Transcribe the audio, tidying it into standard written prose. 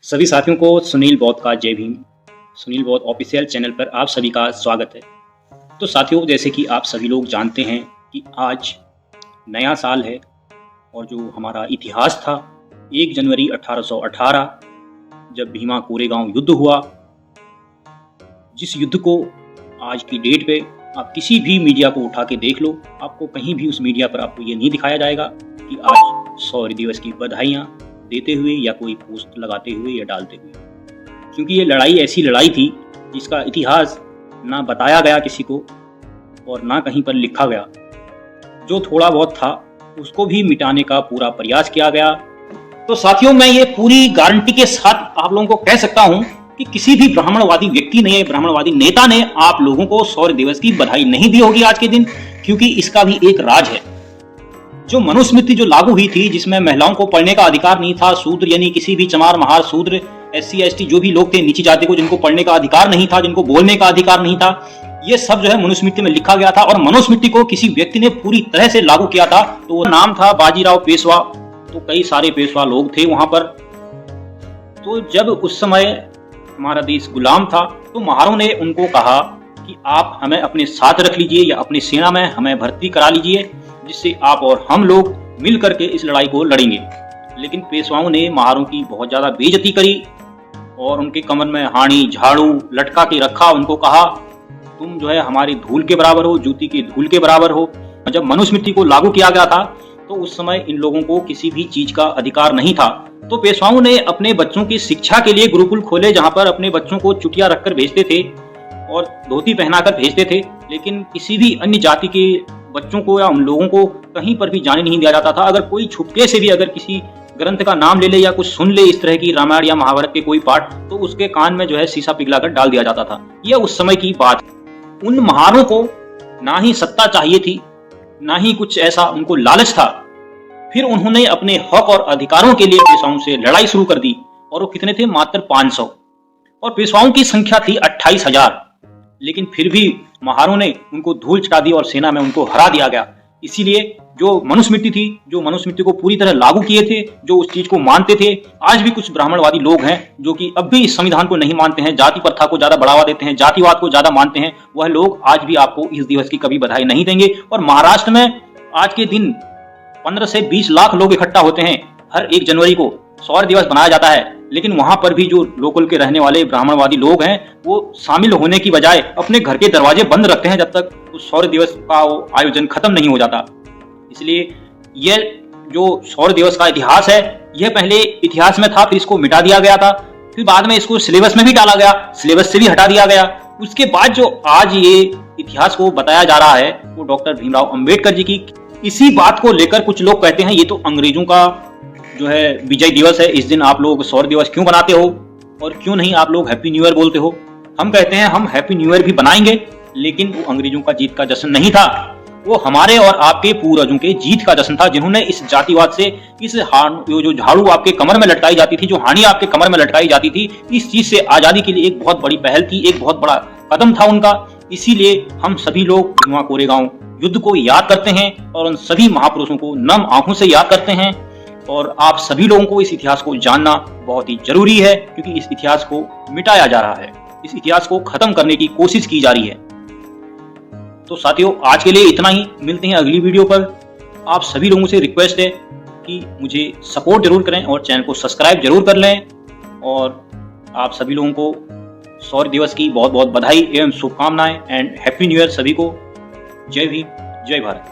सभी साथियों को सुनील बौद्ध का जय भीम। सुनील बौद्ध ऑफिशियल चैनल पर आप सभी का स्वागत है। तो साथियों, जैसे कि आप सभी लोग जानते हैं कि आज नया साल है और जो हमारा इतिहास था 1 जनवरी 1818 जब भीमा कोरेगांव युद्ध हुआ, जिस युद्ध को आज की डेट पे आप किसी भी मीडिया को उठा के देख लो, आपको कहीं भी उस मीडिया पर आपको ये नहीं दिखाया जाएगा कि आज शौर्य दिवस की बधाइयाँ देते हुए या कोई पोस्ट लगाते हुए या डालते हुए, क्योंकि ये लड़ाई ऐसी लड़ाई थी जिसका इतिहास ना बताया गया किसी को और ना कहीं पर लिखा गया। जो थोड़ा बहुत था उसको भी मिटाने का पूरा प्रयास किया गया। तो साथियों, मैं ये पूरी गारंटी के साथ आप लोगों को कह सकता हूं कि किसी भी ब्राह्मणवादी व्यक्ति ने, ब्राह्मणवादी नेता ने आप लोगों को शौर्य दिवस की बधाई नहीं दी होगी आज के दिन, क्योंकि इसका भी एक राज है। जो मनुस्मृति जो लागू हुई थी, जिसमें महिलाओं को पढ़ने का अधिकार नहीं था, शूद्र यानी किसी भी चमार महार शूद्र, SC ST जो भी लोग थे नीची जाति को, जिनको पढ़ने का अधिकार नहीं था, जिनको बोलने का अधिकार नहीं था, ये सब जो है मनुस्मृति में लिखा गया था और मनुस्मृति को किसी व्यक्ति ने पूरी तरह से लागू किया था। तो वो नाम था बाजीराव पेशवा। तो कई सारे पेशवा लोग थे वहां पर। तो जब उस समय हमारा देश गुलाम था तो महारों ने उनको कहा कि आप हमें अपने साथ रख लीजिए या अपनी सेना में हमें भर्ती करा लीजिए, जिससे आप और हम लोग मिल करके इस लड़ाई को लड़ेंगे। लेकिन पेशवाओं ने महारों की बहुत ज्यादा बेइज्जती करी और उनके कमर में हाणी झाड़ू लटका के रखा। उनको कहा तुम जो है हमारी धूल के बराबर हो, जूती की धूल के बराबर हो। जब मनुस्मृति को लागू किया गया था तो उस समय इन लोगों को किसी भी चीज का अधिकार नहीं था। तो पेशवाओं ने अपने बच्चों की शिक्षा के लिए गुरुकुल खोले, जहां पर अपने बच्चों को चुटिया रखकर भेजते थे और धोती पहनाकर भेजते थे। लेकिन किसी भी अन्य जाति के बच्चों को या उन लोगों को कहीं पर भी जाने नहीं दिया जाता था। अगर कोई छुपके से भी अगर किसी ग्रंथ का नाम ले ले या कुछ सुन ले इस तरह की रामायण या महाभारत के कोई पाठ, तो उसके कान में जो है शीशा पिघलाकर डाल दिया जाता था। यह उस समय की बात। उन महारों को ना ही सत्ता चाहिए थी, ना ही कुछ ऐसा उनको लालच था। फिर उन्होंने अपने हक और अधिकारों के लिए पेशवाओं से लड़ाई शुरू कर दी और वो कितने थे? मात्र 500। और पेशवाओं की संख्या थी 28,000। लेकिन फिर भी महारों ने उनको धूल चटा दी और सेना में उनको हरा दिया गया। इसीलिए जो मनुस्मृति थी, जो मनुस्मृति को पूरी तरह लागू किए थे, जो उस चीज को मानते थे, आज भी कुछ ब्राह्मणवादी लोग हैं जो कि अब भी इस संविधान को नहीं मानते हैं, जाति प्रथा को ज्यादा बढ़ावा देते हैं, जातिवाद को ज्यादा मानते हैं, वह लोग आज भी आपको इस दिवस की कभी बधाई नहीं देंगे। और महाराष्ट्र में आज के दिन 15 से 20 लाख लोग इकट्ठा होते हैं। हर 1 जनवरी को शौर्य दिवस मनाया जाता है, लेकिन वहां पर भी जो लोकल के रहने वाले ब्राह्मणवादी लोग हैं वो शामिल होने की बजाय अपने घर के दरवाजे बंद रखते हैं जब तक उस शौर्य दिवस का आयोजन खत्म नहीं हो जाता। इसलिए यह जो शौर्य दिवस का इतिहास है, यह पहले इतिहास में था, फिर इसको मिटा दिया गया था, फिर बाद में इसको सिलेबस में भी डाला गया, सिलेबस से भी हटा दिया गया। उसके बाद जो आज ये इतिहास को बताया जा रहा है वो डॉक्टर भीमराव अंबेडकर जी की। इसी बात को लेकर कुछ लोग कहते हैं ये तो अंग्रेजों का जो है विजय दिवस है, इस दिन आप लोग शौर्य दिवस क्यों बनाते हो और क्यों नहीं आप लोग हैप्पी न्यू ईयर बोलते हो। हम कहते हैं हम हैप्पी न्यू ईयर भी बनाएंगे, लेकिन वो अंग्रेजों का जीत का जश्न नहीं था, वो हमारे और आपके पूर्वजों के जीत का जश्न था, जिन्होंने इस जातिवाद से, इस जो झाड़ू आपके कमर में लटकाई जाती थी, जो हानि आपके कमर में लटकाई जाती थी, इस चीज से आजादी के लिए एक बहुत बड़ी पहल थी, एक बहुत बड़ा कदम था उनका। इसीलिए हम सभी लोग भीमा कोरेगांव युद्ध को याद करते हैं और उन सभी महापुरुषों को नम आंखों से याद करते हैं। और आप सभी लोगों को इस इतिहास को जानना बहुत ही जरूरी है, क्योंकि इस इतिहास को मिटाया जा रहा है, इस इतिहास को खत्म करने की कोशिश की जा रही है। तो साथियों, आज के लिए इतना ही। मिलते हैं अगली वीडियो पर। आप सभी लोगों से रिक्वेस्ट है कि मुझे सपोर्ट जरूर करें और चैनल को सब्सक्राइब जरूर कर लें। और आप सभी लोगों को शौर्य दिवस की बहुत बहुत बधाई एवं शुभकामनाएं एंड हैप्पी न्यू ईयर सभी को। जय भीम, जय भारत।